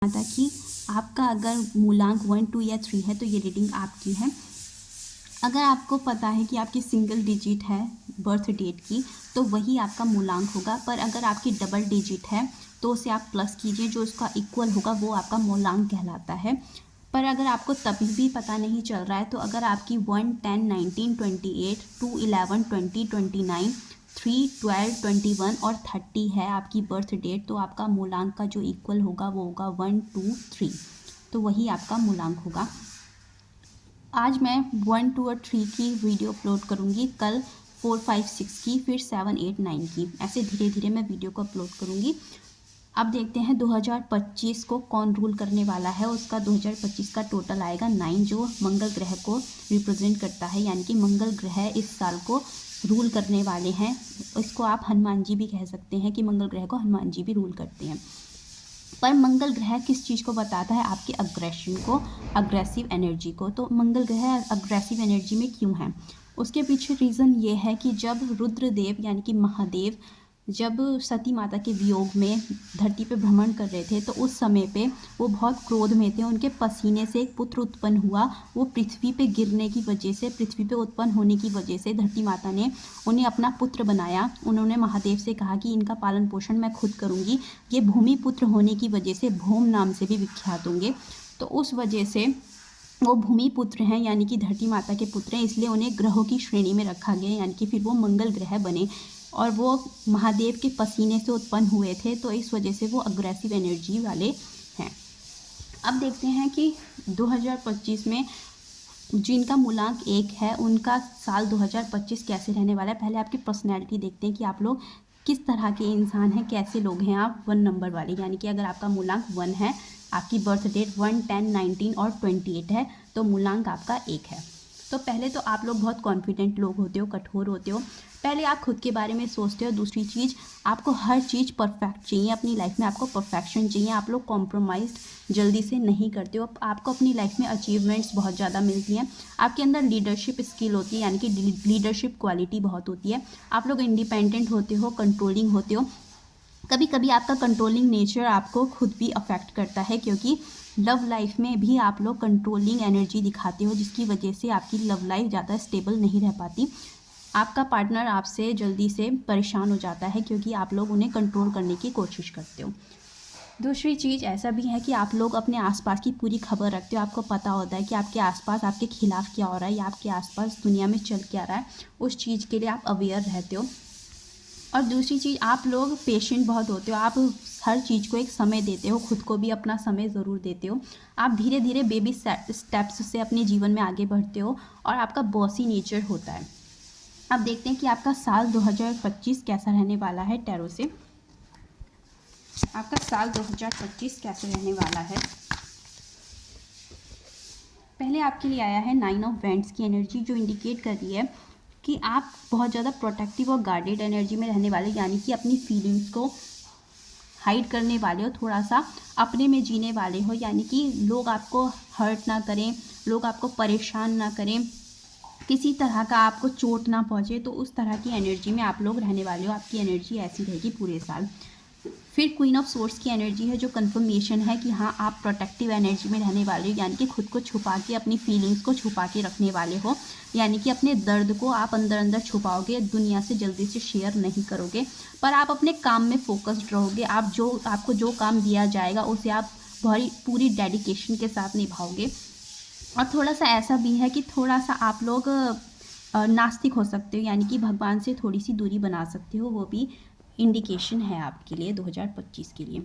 था कि आपका अगर मूलांक 1, 2 या 3 है तो ये रीडिंग आपकी है। अगर आपको पता है कि आपकी सिंगल डिजिट है बर्थ डेट की तो वही आपका मूलांक होगा, पर अगर आपकी डबल डिजिट है तो उसे आप प्लस कीजिए, जो उसका इक्वल होगा वो आपका मूलांक कहलाता है। पर अगर आपको तभी भी पता नहीं चल रहा है तो अगर आपकी 1, 10, 19, 28, 2, 11, 20, 29, 3, 12, 21 और 30 है आपकी बर्थ डेट, तो आपका मूलांक का जो इक्वल होगा वो होगा 1, 2, 3, तो वही आपका मूलांक होगा। आज मैं 1, 2 और 3 की वीडियो अपलोड करूँगी, कल 4, 5, 6 की, फिर 7, 8, 9 की, ऐसे धीरे धीरे मैं वीडियो को अपलोड करूँगी। अब देखते हैं 2025 को कौन रूल करने वाला है। उसका 2025 का टोटल आएगा 9, जो मंगल ग्रह को रिप्रेजेंट करता है, यानी कि मंगल ग्रह इस साल को रूल करने वाले हैं। इसको आप हनुमान जी भी कह सकते हैं कि मंगल ग्रह को हनुमान जी भी रूल करते हैं। पर मंगल ग्रह किस चीज़ को बताता है? आपके अग्रेशन को, अग्रेसिव एनर्जी को। तो मंगल ग्रह अग्रेसिव एनर्जी में क्यों है? उसके पीछे रीज़न ये है कि जब रुद्रदेव यानी कि महादेव जब सती माता के वियोग में धरती पे भ्रमण कर रहे थे तो उस समय पे वो बहुत क्रोध में थे। उनके पसीने से एक पुत्र उत्पन्न हुआ। वो पृथ्वी पे गिरने की वजह से, पृथ्वी पे उत्पन्न होने की वजह से धरती माता ने उन्हें अपना पुत्र बनाया। उन्होंने महादेव से कहा कि इनका पालन पोषण मैं खुद करूँगी। ये भूमि पुत्र होने की वजह से भौम नाम से भी विख्यात होंगे। तो उस वजह से वो भूमि पुत्र हैं, यानी कि धरती माता के पुत्र हैं, इसलिए उन्हें ग्रहों की श्रेणी में रखा गया, यानी कि फिर वो मंगल ग्रह बने और वो महादेव के पसीने से उत्पन्न हुए थे, तो इस वजह से वो अग्रेसिव एनर्जी वाले हैं। अब देखते हैं कि 2025 में जिनका मूलांक 1 है उनका साल 2025 कैसे रहने वाला है। पहले आपकी पर्सनैलिटी देखते हैं कि आप लोग किस तरह के इंसान हैं, कैसे लोग हैं आप 1 नंबर वाले, यानी कि अगर आपका मूलांक 1 है, आपकी बर्थ डेट 1, 10, 19 और 28 है तो मूलांक आपका 1 है। तो पहले तो आप लोग बहुत कॉन्फिडेंट लोग होते हो, कठोर होते हो। पहले आप खुद के बारे में सोचते हो। दूसरी चीज़, आपको हर चीज़ परफेक्ट चाहिए अपनी लाइफ में, आपको परफेक्शन चाहिए। आप लोग कॉम्प्रोमाइज़ जल्दी से नहीं करते हो। आपको अपनी लाइफ में अचीवमेंट्स बहुत ज़्यादा मिलती हैं। आपके अंदर लीडरशिप स्किल होती है, यानी कि लीडरशिप क्वालिटी बहुत होती है। आप लोग इंडिपेंडेंट होते हो, कंट्रोलिंग होते हो। कभी कभी आपका कंट्रोलिंग नेचर आपको खुद भी अफेक्ट करता है, क्योंकि लव लाइफ में भी आप लोग कंट्रोलिंग एनर्जी दिखाते हो, जिसकी वजह से आपकी लव लाइफ ज़्यादा स्टेबल नहीं रह पाती। आपका पार्टनर आपसे जल्दी से परेशान हो जाता है क्योंकि आप लोग उन्हें कंट्रोल करने की कोशिश करते हो। दूसरी चीज़ ऐसा भी है कि आप लोग अपने आसपास की पूरी खबर रखते हो। आपको पता होता है कि आपके आसपास आपके खिलाफ क्या हो रहा है या आपके आसपास दुनिया में चल क्या रहा है, उस चीज़ के लिए आप अवेयर रहते हो। और दूसरी चीज़, आप लोग पेशेंट बहुत होते हो। आप हर चीज़ को एक समय देते हो, खुद को भी अपना समय ज़रूर देते हो। आप धीरे धीरे बेबी स्टेप्स से अपने जीवन में आगे बढ़ते हो और आपका बॉसी नेचर होता है। अब देखते हैं कि आपका साल 2025 कैसा रहने वाला है। टैरो से आपका साल 2025 कैसे रहने वाला है। पहले आपके लिए आया है 9 ऑफ वैंड्स की एनर्जी, जो इंडिकेट कर रही है कि आप बहुत ज़्यादा प्रोटेक्टिव और गार्डेड एनर्जी में रहने वाले, यानी कि अपनी फीलिंग्स को हाइड करने वाले हो, थोड़ा सा अपने में जीने वाले हो, यानी कि लोग आपको हर्ट ना करें, लोग आपको परेशान ना करें, किसी तरह का आपको चोट ना पहुँचे, तो उस तरह की एनर्जी में आप लोग रहने वाले हो। आपकी एनर्जी ऐसी रहेगी पूरे साल। फिर क्वीन ऑफ सोर्स की एनर्जी है, जो कंफर्मेशन है कि हाँ आप प्रोटेक्टिव एनर्जी में रहने वाले हो, यानी कि खुद को छुपा के, अपनी फीलिंग्स को छुपा के रखने वाले हो, यानी कि अपने दर्द को आप अंदर अंदर छुपाओगे, दुनिया से जल्दी से शेयर नहीं करोगे, पर आप अपने काम में फोकस्ड रहोगे। आपको जो काम दिया जाएगा उसे आप पूरी डेडिकेशन के साथ निभाओगे। और थोड़ा सा ऐसा भी है कि थोड़ा सा आप लोग नास्तिक हो सकते हो, यानी कि भगवान से थोड़ी सी दूरी बना सकते हो, वो भी इंडिकेशन है आपके लिए 2025 के लिए।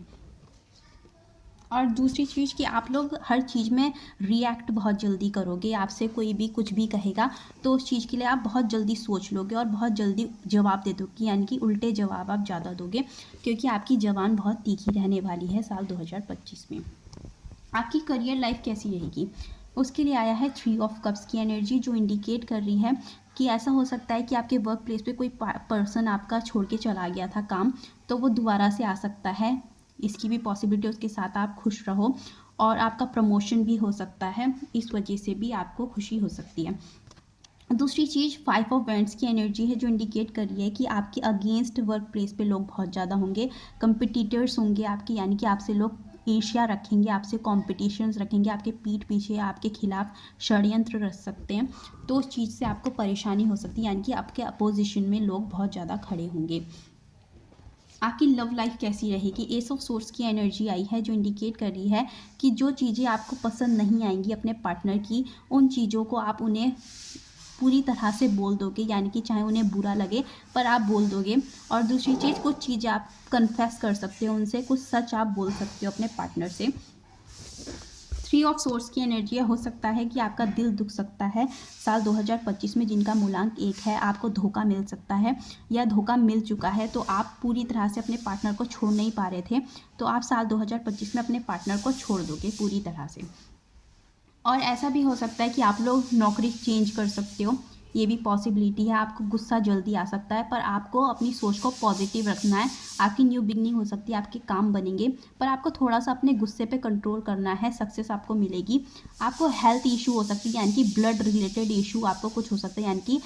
और दूसरी चीज़ कि आप लोग हर चीज़ में रिएक्ट बहुत जल्दी करोगे। आपसे कोई भी कुछ भी कहेगा तो उस चीज़ के लिए आप बहुत जल्दी सोच लोगे और बहुत जल्दी जवाब दे दोगे, यानी कि उल्टे जवाब आप ज़्यादा दोगे, क्योंकि आपकी ज़बान बहुत तीखी रहने वाली है साल 2025 में। आपकी करियर लाइफ कैसी रहेगी, उसके लिए आया है 3 ऑफ कप्स की एनर्जी, जो इंडिकेट कर रही है कि ऐसा हो सकता है कि आपके वर्क प्लेस पे कोई पर्सन आपका छोड़ के चला गया था काम, तो वो दोबारा से आ सकता है। इसकी भी पॉसिबिलिटी, उसके साथ आप खुश रहो और आपका प्रमोशन भी हो सकता है, इस वजह से भी आपको खुशी हो सकती है। दूसरी चीज़ 5 ऑफ वैंड्स की एनर्जी है, जो इंडिकेट कर रही है कि आपके अगेंस्ट वर्क प्लेस पे लोग बहुत ज़्यादा होंगे, कंपिटिटर्स होंगे आपके, यानी कि आपसे लोग ईर्ष्या रखेंगे, आपसे कॉम्पिटिशन्स रखेंगे, आपके पीठ पीछे आपके खिलाफ षड्यंत्र रच सकते हैं, तो उस चीज़ से आपको परेशानी हो सकती है, यानी कि आपके अपोजिशन में लोग बहुत ज़्यादा खड़े होंगे। आपकी लव लाइफ कैसी रहेगी? एस ऑफ सोर्स की एनर्जी आई है जो इंडिकेट कर रही है कि जो चीज़ें आपको पसंद नहीं आएंगी अपने पार्टनर की, उन चीज़ों को आप उन्हें पूरी तरह से बोल दोगे, यानी कि चाहे उन्हें बुरा लगे पर आप बोल दोगे। और दूसरी चीज़, कुछ चीज़ें आप कन्फेस कर सकते हो उनसे, कुछ सच आप बोल सकते हो अपने पार्टनर से। 3 ऑफ सोर्स की एनर्जी हो सकता है कि आपका दिल दुख सकता है साल 2025 में, जिनका मूलांक 1 है, आपको धोखा मिल सकता है या धोखा मिल चुका है, तो आप पूरी तरह से अपने पार्टनर को छोड़ नहीं पा रहे थे, तो आप साल 2025 में अपने पार्टनर को छोड़ दोगे पूरी तरह से। और ऐसा भी हो सकता है कि आप लोग नौकरी चेंज कर सकते हो, ये भी पॉसिबिलिटी है। आपको गुस्सा जल्दी आ सकता है, पर आपको अपनी सोच को पॉजिटिव रखना है। आपकी न्यू बिगनिंग हो सकती है, आपके काम बनेंगे, पर आपको थोड़ा सा अपने गुस्से पे कंट्रोल करना है, सक्सेस आपको मिलेगी। आपको हेल्थ इशू हो सकती है, यानी कि ब्लड रिलेटेड इशू आपको कुछ हो सकता है, यानी कि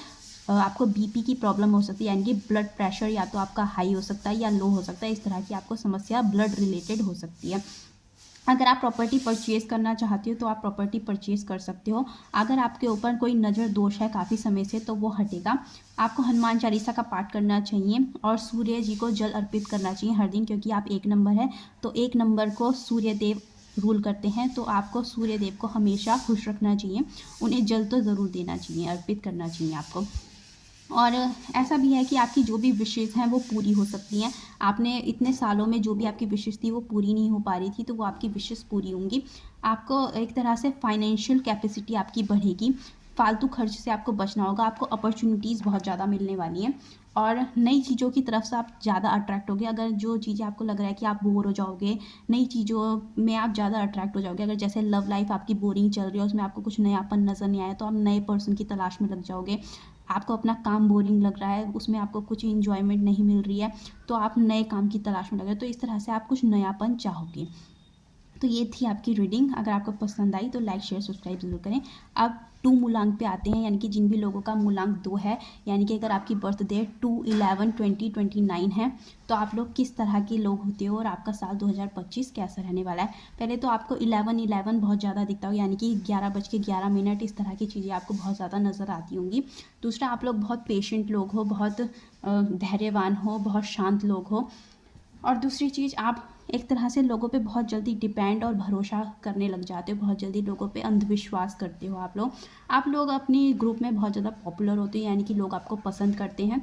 आपको बीपी की प्रॉब्लम हो सकती है, यानी कि ब्लड प्रेशर या तो आपका हाई हो सकता है या लो हो सकता है, इस तरह की आपको समस्या ब्लड रिलेटेड हो सकती है। अगर आप प्रॉपर्टी परचेज़ करना चाहते हो तो आप प्रॉपर्टी परचेज़ कर सकते हो। अगर आपके ऊपर कोई नज़र दोष है काफ़ी समय से तो वो हटेगा। आपको हनुमान चालीसा का पाठ करना चाहिए और सूर्य जी को जल अर्पित करना चाहिए हर दिन, क्योंकि आप 1 नंबर है, तो 1 नंबर को सूर्य देव रूल करते हैं, तो आपको सूर्य देव को हमेशा खुश रखना चाहिए। उन्हें जल तो ज़रूर देना चाहिए, अर्पित करना चाहिए आपको। और ऐसा भी है कि आपकी जो भी विशेज़ हैं वो पूरी हो सकती हैं। आपने इतने सालों में जो भी आपकी विशेज़ थी वो पूरी नहीं हो पा रही थी, तो वो आपकी विशेज़ पूरी होंगी। आपको एक तरह से फाइनेंशियल कैपेसिटी आपकी बढ़ेगी, फालतू खर्च से आपको बचना होगा, आपको अपॉर्चुनिटीज़ बहुत ज़्यादा मिलने वाली हैं और नई चीज़ों की तरफ से आप ज़्यादा अट्रैक्ट होगे। अगर जो चीज़ें आपको लग रहा है कि आप बोर हो जाओगे, नई चीज़ों में आप ज़्यादा अट्रैक्ट हो जाओगे। अगर जैसे लव लाइफ आपकी बोरिंग चल रही है, उसमें आपको कुछ नयापन नज़र नहीं आया, तो आप नए पर्सन की तलाश में लग जाओगे। आपको अपना काम बोरिंग लग रहा है, उसमें आपको कुछ इन्जॉयमेंट नहीं मिल रही है, तो आप नए काम की तलाश में लग रहे हो, तो इस तरह से आप कुछ नयापन चाहोगे। तो ये थी आपकी रीडिंग। अगर आपको पसंद आई तो लाइक शेयर सब्सक्राइब ज़रूर करें। अब 2 मूलांक पे आते हैं, यानी कि जिन भी लोगों का मूलांक 2 है, यानी कि अगर आपकी बर्थ डेट 2/11/2029 है, तो आप लोग किस तरह के लोग होते हो और आपका साल 2025 कैसा रहने वाला है। पहले तो आपको 11/11 बहुत ज़्यादा दिखता हो, यानी कि 11:11, इस तरह की चीज़ें आपको बहुत ज़्यादा नज़र आती होंगी। दूसरा, आप लोग बहुत पेशेंट लोग हो, बहुत धैर्यवान हो, बहुत शांत लोग हो। और दूसरी चीज़, आप एक तरह से लोगों पे बहुत जल्दी डिपेंड और भरोसा करने लग जाते हो, बहुत जल्दी लोगों पे अंधविश्वास करते हो आप लोग अपनी ग्रुप में बहुत ज़्यादा पॉपुलर होते हैं, यानी कि लोग आपको पसंद करते हैं।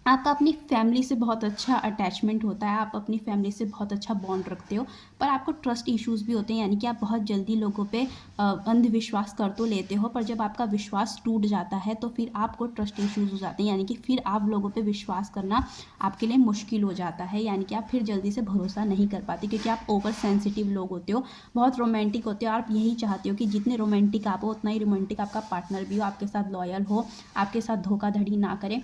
आपका अपनी फैमिली से बहुत अच्छा अटैचमेंट होता है, आप अपनी फैमिली से बहुत अच्छा बॉन्ड रखते हो, पर आपको ट्रस्ट इश्यूज़ भी होते हैं, यानी कि आप बहुत जल्दी लोगों पे अंधविश्वास कर तो लेते हो, पर जब आपका विश्वास टूट जाता है तो फिर आपको ट्रस्ट इश्यूज़ हो जाते हैं, यानी कि फिर आप लोगों पे विश्वास करना आपके लिए मुश्किल हो जाता है, यानी कि आप फिर जल्दी से भरोसा नहीं कर पाते, क्योंकि आप ओवर सेंसिटिव लोग होते हो, बहुत रोमांटिक होते हो। आप यही चाहते हो कि जितने रोमांटिक आप हो उतना ही रोमांटिक आपका पार्टनर भी हो, आपके साथ लॉयल हो, आपके साथ धोखाधड़ी ना करे।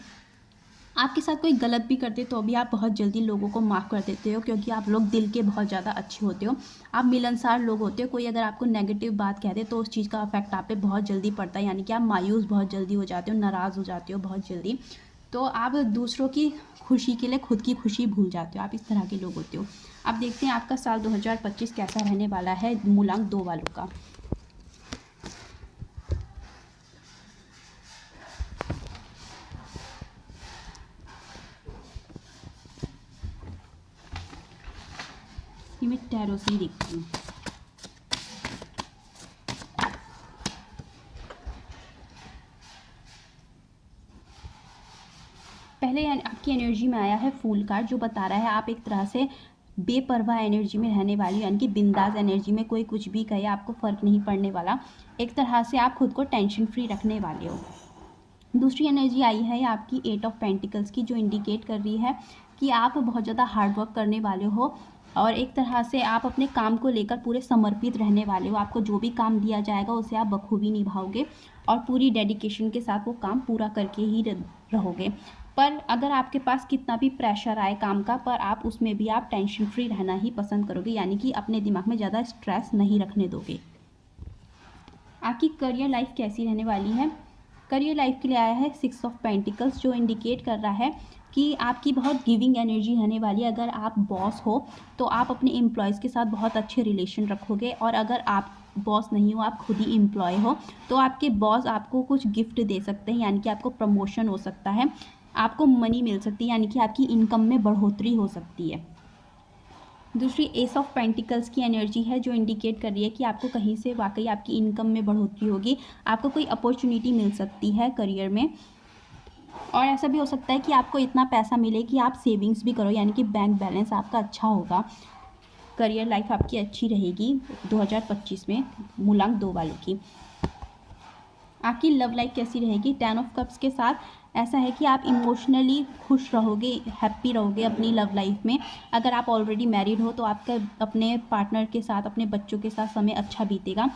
आपके साथ कोई गलत भी करते तो भी आप बहुत जल्दी लोगों को माफ़ कर देते हो, क्योंकि आप लोग दिल के बहुत ज़्यादा अच्छे होते हो, आप मिलनसार लोग होते हो। कोई अगर आपको नेगेटिव बात कह दे तो उस चीज़ का अफेक्ट आप पे बहुत जल्दी पड़ता है, यानी कि आप मायूस बहुत जल्दी हो जाते हो, नाराज़ हो जाते हो बहुत जल्दी, तो आप दूसरों की खुशी के लिए खुद की खुशी भूल जाते हो, आप इस तरह के लोग होते हो। अब देखते हैं आपका साल 2025 कैसा रहने वाला है मूलांक 2 वालों का। ये मैं टैरो से ही देखती हूँ। पहले आपकी एनर्जी में आया है फूल कार्ड, जो बता रहा है आप एक तरह से बेपरवाह एनर्जी में रहने वाली हो, यानी कि बिंदास एनर्जी में, कोई कुछ भी कहे आपको फ़र्क नहीं पड़ने वाला। एक तरह से आप खुद को टेंशन फ्री रखने वाले हो। दूसरी एनर्जी आई है आपकी 8 ऑफ पेंटिकल्स की, जो इंडिकेट कर रही है कि आप बहुत ज़्यादा हार्ड वर्क करने वाले हो और एक तरह से आप अपने काम को लेकर पूरे समर्पित रहने वाले हो। आपको जो भी काम दिया जाएगा उसे आप बखूबी निभाओगे और पूरी डेडिकेशन के साथ वो काम पूरा करके ही रहोगे। पर अगर आपके पास कितना भी प्रेशर आए काम का, पर आप उसमें भी आप टेंशन फ्री रहना ही पसंद करोगे, यानी कि अपने दिमाग में ज़्यादा स्ट्रेस नहीं रखने दोगे। आपकी करियर लाइफ कैसी रहने वाली है? करियर लाइफ के लिए आया है 6 ऑफ पेंटिकल्स, जो इंडिकेट कर रहा है कि आपकी बहुत गिविंग एनर्जी रहने वाली है। अगर आप बॉस हो तो आप अपने एम्प्लॉयज़ के साथ बहुत अच्छे रिलेशन रखोगे, और अगर आप बॉस नहीं हो, आप खुद ही एम्प्लॉय हो, तो आपके बॉस आपको कुछ गिफ्ट दे सकते हैं, यानी कि आपको प्रमोशन हो सकता है, आपको मनी मिल सकती है, यानी कि आपकी इनकम में बढ़ोतरी हो सकती है। दूसरी एस ऑफ पेंटिकल्स की एनर्जी है, जो इंडिकेट कर रही है कि आपको कहीं से वाकई आपकी इनकम में बढ़ोतरी होगी, आपको कोई अपॉर्चुनिटी मिल सकती है करियर में। और ऐसा भी हो सकता है कि आपको इतना पैसा मिले कि आप सेविंग्स भी करो, यानी कि बैंक बैलेंस आपका अच्छा होगा। करियर लाइफ आपकी अच्छी रहेगी 2025 में मूलांक 2 वालों की। आपकी लव लाइफ कैसी रहेगी? 10 ऑफ कप्स के साथ ऐसा है कि आप इमोशनली खुश रहोगे, हैप्पी रहोगे अपनी लव लाइफ में। अगर आप ऑलरेडी मैरिड हो तो आपका अपने पार्टनर के साथ, अपने बच्चों के साथ समय अच्छा बीतेगा।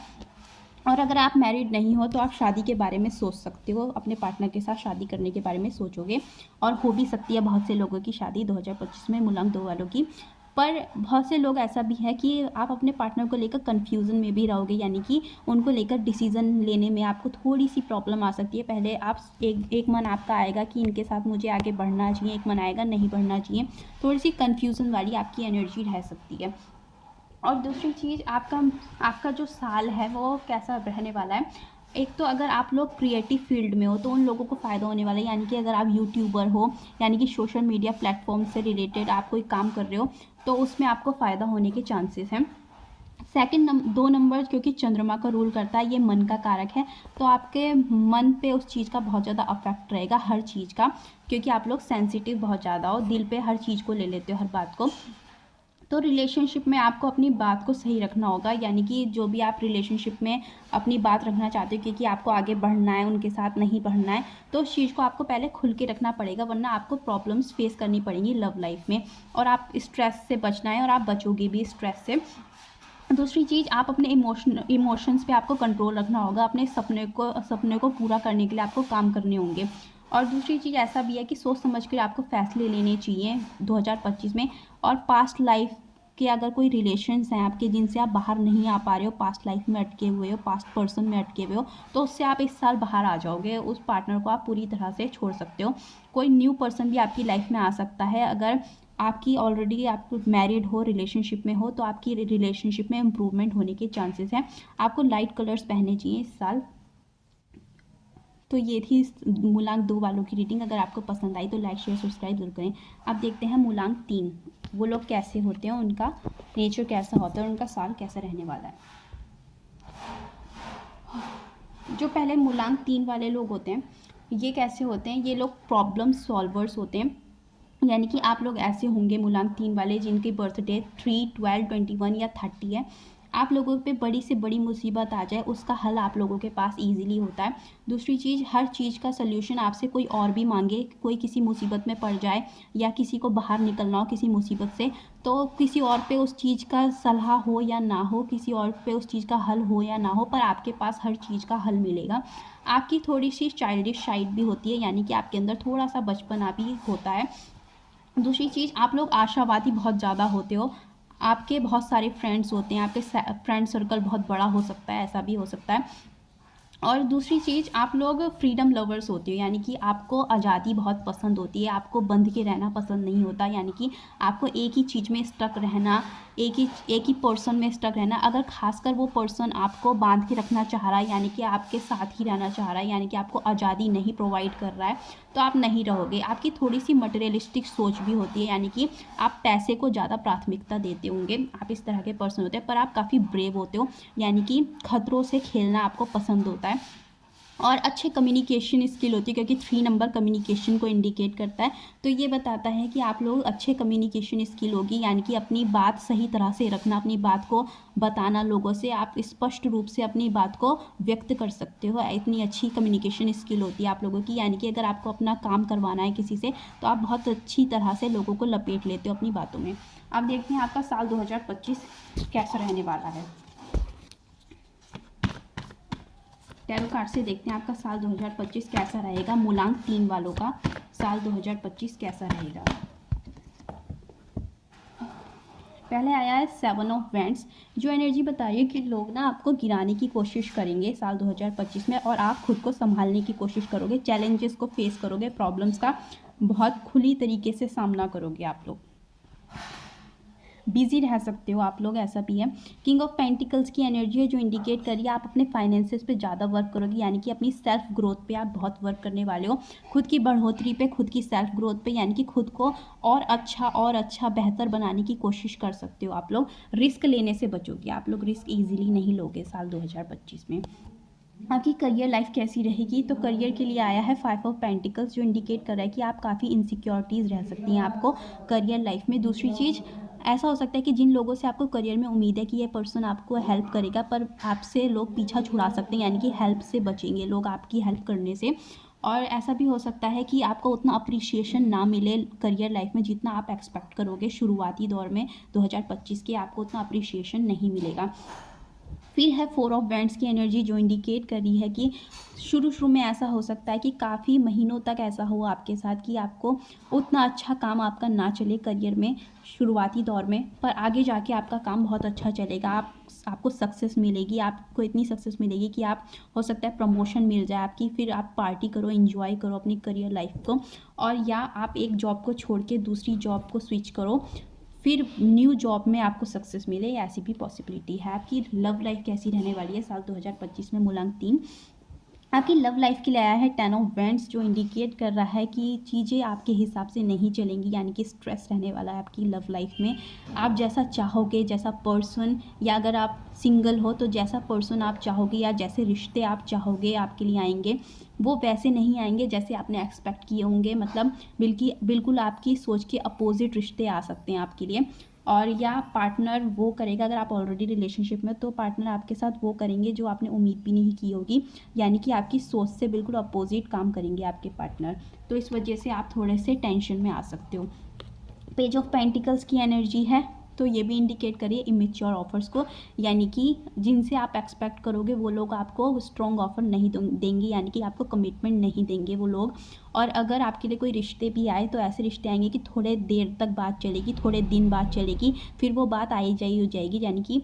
और अगर आप मैरिड नहीं हो तो आप शादी के बारे में सोच सकते हो, अपने पार्टनर के साथ शादी करने के बारे में सोचोगे, और हो भी सकती है बहुत से लोगों की शादी 2025 में मूलांक 2 वालों की। पर बहुत से लोग ऐसा भी है कि आप अपने पार्टनर को लेकर कन्फ्यूज़न में भी रहोगे, यानी कि उनको लेकर डिसीज़न लेने में आपको थोड़ी सी प्रॉब्लम आ सकती है। पहले आप एक मन आपका आएगा कि इनके साथ मुझे आगे बढ़ना चाहिए, एक मन आएगा नहीं बढ़ना चाहिए, थोड़ी सी कन्फ्यूज़न वाली आपकी एनर्जी रह सकती है। और दूसरी चीज़, आपका जो साल है वो कैसा रहने वाला है। एक तो अगर आप लोग क्रिएटिव फील्ड में हो तो उन लोगों को फ़ायदा होने वाला है, यानी कि अगर आप यूट्यूबर हो, यानी कि सोशल मीडिया प्लेटफॉर्म से रिलेटेड आप कोई काम कर रहे हो, तो उसमें आपको फ़ायदा होने के चांसेस हैं। सेकंड 2 नंबर, क्योंकि चंद्रमा का रूल करता है, ये मन का कारक है, तो आपके मन पे उस चीज़ का बहुत ज़्यादा अफेक्ट रहेगा, हर चीज़ का, क्योंकि आप लोग सेंसिटिव बहुत ज़्यादा हो, दिल पे हर चीज़ को ले लेते हो, हर बात को। तो रिलेशनशिप में आपको अपनी बात को सही रखना होगा, यानी कि जो भी आप रिलेशनशिप में अपनी बात रखना चाहते हो, क्योंकि आपको आगे बढ़ना है, उनके साथ नहीं बढ़ना है, तो उस चीज़ को आपको पहले खुल के रखना पड़ेगा, वरना आपको प्रॉब्लम्स फेस करनी पड़ेंगी लव लाइफ में। और आप स्ट्रेस से बचना है, और आप बचोगे भी स्ट्रेस से। दूसरी चीज़, आप अपने इमोशंस पे आपको कंट्रोल रखना होगा, अपने सपने को पूरा करने के लिए आपको काम करने होंगे। और दूसरी चीज़ ऐसा भी है कि सोच समझ कर आपको फैसले लेने चाहिए 2025 में। और पास्ट लाइफ के अगर कोई रिलेशंस हैं आपके जिनसे आप बाहर नहीं आ पा रहे हो, पास्ट लाइफ में अटके हुए हो, पास्ट पर्सन में अटके हुए हो, तो उससे आप इस साल बाहर आ जाओगे, उस पार्टनर को आप पूरी तरह से छोड़ सकते हो। कोई न्यू पर्सन भी आपकी लाइफ में आ सकता है। अगर आपकी ऑलरेडी आप मैरिड हो, रिलेशनशिप में हो, तो आपकी रिलेशनशिप में इम्प्रूवमेंट होने के चांसेस हैं। आपको लाइट कलर्स पहनने चाहिए इस साल। तो ये थी मूलांक 2 वालों की रीडिंग। अगर आपको पसंद आई तो लाइक शेयर सब्सक्राइब जरूर करें। अब देखते हैं मूलांक 3, वो लोग कैसे होते हैं, उनका नेचर कैसा होता है, उनका साल कैसा रहने वाला है। जो पहले मूलांक 3 वाले लोग होते हैं, ये कैसे होते हैं? ये लोग प्रॉब्लम सॉल्वर्स होते हैं, यानी कि आप लोग ऐसे होंगे मूलांक 3 वाले जिनकी बर्थ डेट 3, 12, 21 या 30 है। आप लोगों पे बड़ी से बड़ी मुसीबत आ जाए, उसका हल आप लोगों के पास इजीली होता है। दूसरी चीज़, हर चीज़ का सल्यूशन आपसे कोई और भी मांगे, कोई किसी मुसीबत में पड़ जाए या किसी को बाहर निकलना हो किसी मुसीबत से, तो किसी और पे उस चीज़ का सलाह हो या ना हो, किसी और पे उस चीज़ का हल हो या ना हो, पर आपके पास हर चीज़ का हल मिलेगा। आपकी थोड़ी सी चाइल्डिश साइड भी होती है, यानी कि आपके अंदर थोड़ा सा बचपना भी होता है। दूसरी चीज़, आप लोग आशावादी बहुत ज़्यादा होते हो, आपके बहुत सारे फ्रेंड्स होते हैं, आपके फ्रेंड सर्कल बहुत बड़ा हो सकता है, ऐसा भी हो सकता है। और दूसरी चीज़, आप लोग फ्रीडम लवर्स होते हो, यानी कि आपको आज़ादी बहुत पसंद होती है, आपको बंध के रहना पसंद नहीं होता, यानी कि आपको एक ही चीज़ में स्टक रहना, एक ही पर्सन में स्टक रहना। अगर खासकर वो पर्सन आपको बांध के रखना चाह रहा है, यानी कि आपके साथ ही रहना चाह रहा है, यानी कि आपको आज़ादी नहीं प्रोवाइड कर रहा है, तो आप नहीं रहोगे। आपकी थोड़ी सी मटेरियलिस्टिक सोच भी होती है, यानी कि आप पैसे को ज़्यादा प्राथमिकता देते होंगे, आप इस तरह के पर्सन होते हैं। पर आप काफ़ी ब्रेव होते हो, यानी कि खतरों से खेलना आपको पसंद होता है। और अच्छे कम्युनिकेशन स्किल होती है, क्योंकि 3 नंबर कम्युनिकेशन को इंडिकेट करता है, तो ये बताता है कि आप लोग अच्छे कम्युनिकेशन स्किल होगी, यानी कि अपनी बात सही तरह से रखना, अपनी बात को बताना लोगों से, आप स्पष्ट रूप से अपनी बात को व्यक्त कर सकते हो, इतनी अच्छी कम्युनिकेशन स्किल होती है आप लोगों की। यानी कि अगर आपको अपना काम करवाना है किसी से, तो आप बहुत अच्छी तरह से लोगों को लपेट लेते हो अपनी बातों में। अब देखते हैं आपका साल 2025 कैसा रहने वाला है। टैरो कार्ड से देखते हैं आपका साल 2025 कैसा रहेगा, मूलांक 3 वालों का साल 2025 कैसा रहेगा। पहले आया है 7 ऑफ वैंड्स, जो एनर्जी बता रही है कि लोग ना आपको गिराने की कोशिश करेंगे साल 2025 में, और आप खुद को संभालने की कोशिश करोगे, चैलेंजेस को फेस करोगे, प्रॉब्लम्स का बहुत खुली तरीके से सामना करोगे। आप लोग बिजी रह सकते हो आप लोग, ऐसा भी है। किंग ऑफ पेंटिकल्स की एनर्जी है, जो इंडिकेट करिए आप अपने फाइनेंसेस पे ज़्यादा वर्क करोगे, यानी कि अपनी सेल्फ ग्रोथ पे आप बहुत वर्क करने वाले हो, खुद की बढ़ोतरी पे, खुद की सेल्फ ग्रोथ पे, यानी कि खुद को और अच्छा बेहतर बनाने की कोशिश कर सकते हो आप लोग। रिस्क लेने से बचोगे आप लोग, रिस्क ईजिली नहीं लोगे साल 2025 में। आपकी करियर लाइफ कैसी रहेगी, तो करियर के लिए आया है 5 ऑफ पेंटिकल्स, जो इंडिकेट कर रहा है कि आप काफ़ी इनसिक्योरिटीज़ रह सकती हैं आपको करियर लाइफ में। दूसरी चीज़, ऐसा हो सकता है कि जिन लोगों से आपको करियर में उम्मीद है कि ये पर्सन आपको हेल्प करेगा, पर आपसे लोग पीछा छुड़ा सकते हैं, यानी कि हेल्प से बचेंगे लोग आपकी हेल्प करने से। और ऐसा भी हो सकता है कि आपको उतना अप्रिशिएशन ना मिले करियर लाइफ में जितना आप एक्सपेक्ट करोगे शुरुआती दौर में 2025 के, आपको उतना अप्रिशिएशन नहीं मिलेगा। फिर है 4 ऑफ वैंड्स की एनर्जी, जो इंडिकेट कर रही है कि शुरू में ऐसा हो सकता है कि काफ़ी महीनों तक ऐसा हो आपके साथ कि आपको उतना अच्छा काम आपका ना चले करियर में शुरुआती दौर में, पर आगे जाके आपका काम बहुत अच्छा चलेगा। आपको सक्सेस मिलेगी, आपको इतनी सक्सेस मिलेगी कि आप, हो सकता है प्रमोशन मिल जाए आपकी, फिर आप पार्टी करो, एंजॉय करो अपनी करियर लाइफ को, और या आप एक जॉब को छोड़ के दूसरी जॉब को स्विच करो, फिर न्यू जॉब में आपको सक्सेस मिले, ऐसी भी पॉसिबिलिटी है। आपकी लव लाइफ कैसी रहने वाली है साल 2025 में, मूलांक 3। आपकी लव लाइफ के लिए आया है 10 ऑफ वैंड्स, जो इंडिकेट कर रहा है कि चीज़ें आपके हिसाब से नहीं चलेंगी, यानी कि स्ट्रेस रहने वाला है आपकी लव लाइफ में। आप जैसा चाहोगे, जैसा पर्सन, या अगर आप सिंगल हो तो जैसा पर्सन आप चाहोगे या जैसे रिश्ते आप चाहोगे आपके लिए आएंगे, वो वैसे नहीं आएंगे जैसे आपने एक्सपेक्ट किए होंगे। मतलब बिल्कुल आपकी सोच के अपोजिट रिश्ते आ सकते हैं आपके लिए। और या पार्टनर वो करेगा, अगर आप ऑलरेडी रिलेशनशिप में, तो पार्टनर आपके साथ वो करेंगे जो आपने उम्मीद भी नहीं की होगी, यानी कि आपकी सोच से बिल्कुल अपोजिट काम करेंगे आपके पार्टनर, तो इस वजह से आप थोड़े से टेंशन में आ सकते हो। पेज ऑफ पेंटिकल्स की एनर्जी है, तो ये भी इंडिकेट करिए इमेच्योर ऑफर्स को, यानी कि जिनसे आप एक्सपेक्ट करोगे वो लोग आपको स्ट्रॉन्ग ऑफर नहीं देंगे, यानी कि आपको कमिटमेंट नहीं देंगे वो लोग। और अगर आपके लिए कोई रिश्ते भी आए तो ऐसे रिश्ते आएंगे कि थोड़े देर तक बात चलेगी, थोड़े दिन बाद चलेगी, फिर वो बात आई जाई हो जाएगी, यानी कि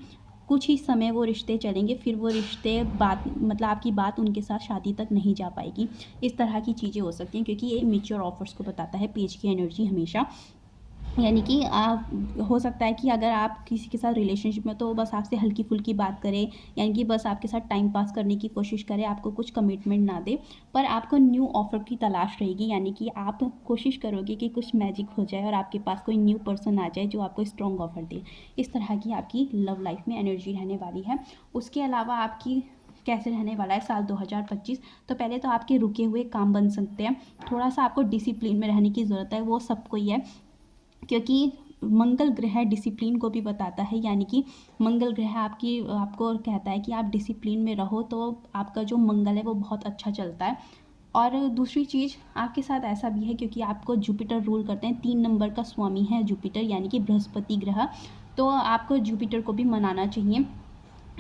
कुछ ही समय वो रिश्ते चलेंगे, फिर वो रिश्ते बात, मतलब आपकी बात उनके साथ शादी तक नहीं जा पाएगी। इस तरह की चीज़ें हो सकती हैं, क्योंकि ये मेच्योर ऑफर्स को बताता है पेज की एनर्जी हमेशा। यानी कि आप, हो सकता है कि अगर आप किसी के साथ रिलेशनशिप में, तो वो बस आपसे हल्की फुल्की बात करे, यानी कि बस आपके साथ टाइम पास करने की कोशिश करे, आपको कुछ कमिटमेंट ना दे, पर आपको न्यू ऑफर की तलाश रहेगी, यानी कि आप कोशिश करोगे कि कुछ मैजिक हो जाए और आपके पास कोई न्यू पर्सन आ जाए जो आपको स्ट्रॉन्ग ऑफर दे। इस तरह की आपकी लव लाइफ में एनर्जी रहने वाली है। उसके अलावा आपकी कैसे रहने वाला है साल 2025, तो पहले तो आपके रुके हुए काम बन सकते हैं, थोड़ा सा आपको डिसिप्लिन में रहने की ज़रूरत है, वो सबको ही है, क्योंकि मंगल ग्रह डिसिप्लिन को भी बताता है, यानी कि मंगल ग्रह आपको कहता है कि आप डिसिप्लिन में रहो, तो आपका जो मंगल है वो बहुत अच्छा चलता है। और दूसरी चीज़, आपके साथ ऐसा भी है क्योंकि आपको जुपिटर रूल करते हैं, 3 नंबर का स्वामी है जुपिटर, यानी कि बृहस्पति ग्रह, तो आपको जुपिटर को भी मनाना चाहिए,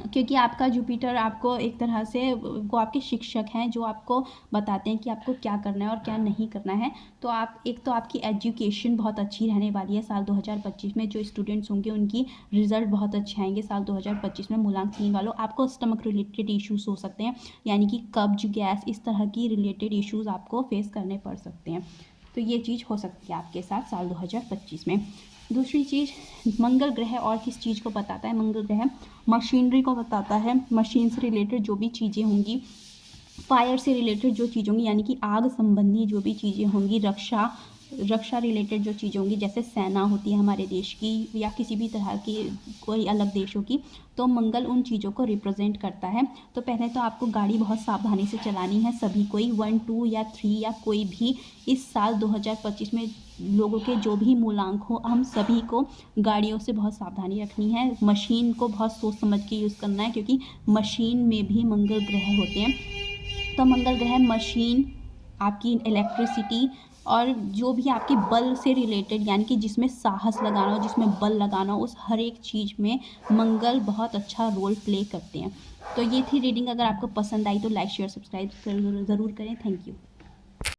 क्योंकि आपका जुपिटर आपको एक तरह से, वो आपके शिक्षक हैं जो आपको बताते हैं कि आपको क्या करना है और क्या नहीं करना है। तो आप, एक तो आपकी एजुकेशन बहुत अच्छी रहने वाली है साल 2025 में, जो स्टूडेंट्स होंगे उनकी रिजल्ट बहुत अच्छे आएंगे साल 2025 में। मूलांक 3 वालों, आपको स्टमक रिलेटेड इश्यूज हो सकते हैं, यानी कि कब्ज, गैस, इस तरह की रिलेटेड इश्यूज आपको फेस करने पड़ सकते हैं, तो ये चीज़ हो सकती है आपके साथ साल 2025 में। दूसरी चीज़, मंगल ग्रह और किस चीज़ को बताता है, मंगल ग्रह मशीनरी को बताता है, मशीन से रिलेटेड जो भी चीज़ें होंगी, फायर से रिलेटेड जो चीज़ होंगी, यानी कि आग संबंधी जो भी चीज़ें होंगी, रक्षा रिलेटेड जो चीज़ें होंगी, जैसे सेना होती है हमारे देश की या किसी भी तरह की कोई अलग देशों की, तो मंगल उन चीज़ों को रिप्रेजेंट करता है। तो पहले तो आपको गाड़ी बहुत सावधानी से चलानी है, सभी कोई 1, 2 या 3 या कोई भी, इस साल 2025 में लोगों के जो भी मूलांक हो, हम सभी को गाड़ियों से बहुत सावधानी रखनी है, मशीन को बहुत सोच समझ के यूज़ करना है, क्योंकि मशीन में भी मंगल ग्रह होते हैं। तो मंगल ग्रह मशीन, आपकी इलेक्ट्रिसिटी, और जो भी आपके बल से रिलेटेड, यानी कि जिसमें साहस लगाना हो, जिसमें बल लगाना हो, उस हर एक चीज़ में मंगल बहुत अच्छा रोल प्ले करते हैं। तो ये थी रीडिंग, अगर आपको पसंद आई तो लाइक शेयर सब्सक्राइब ज़रूर करें। Thank you.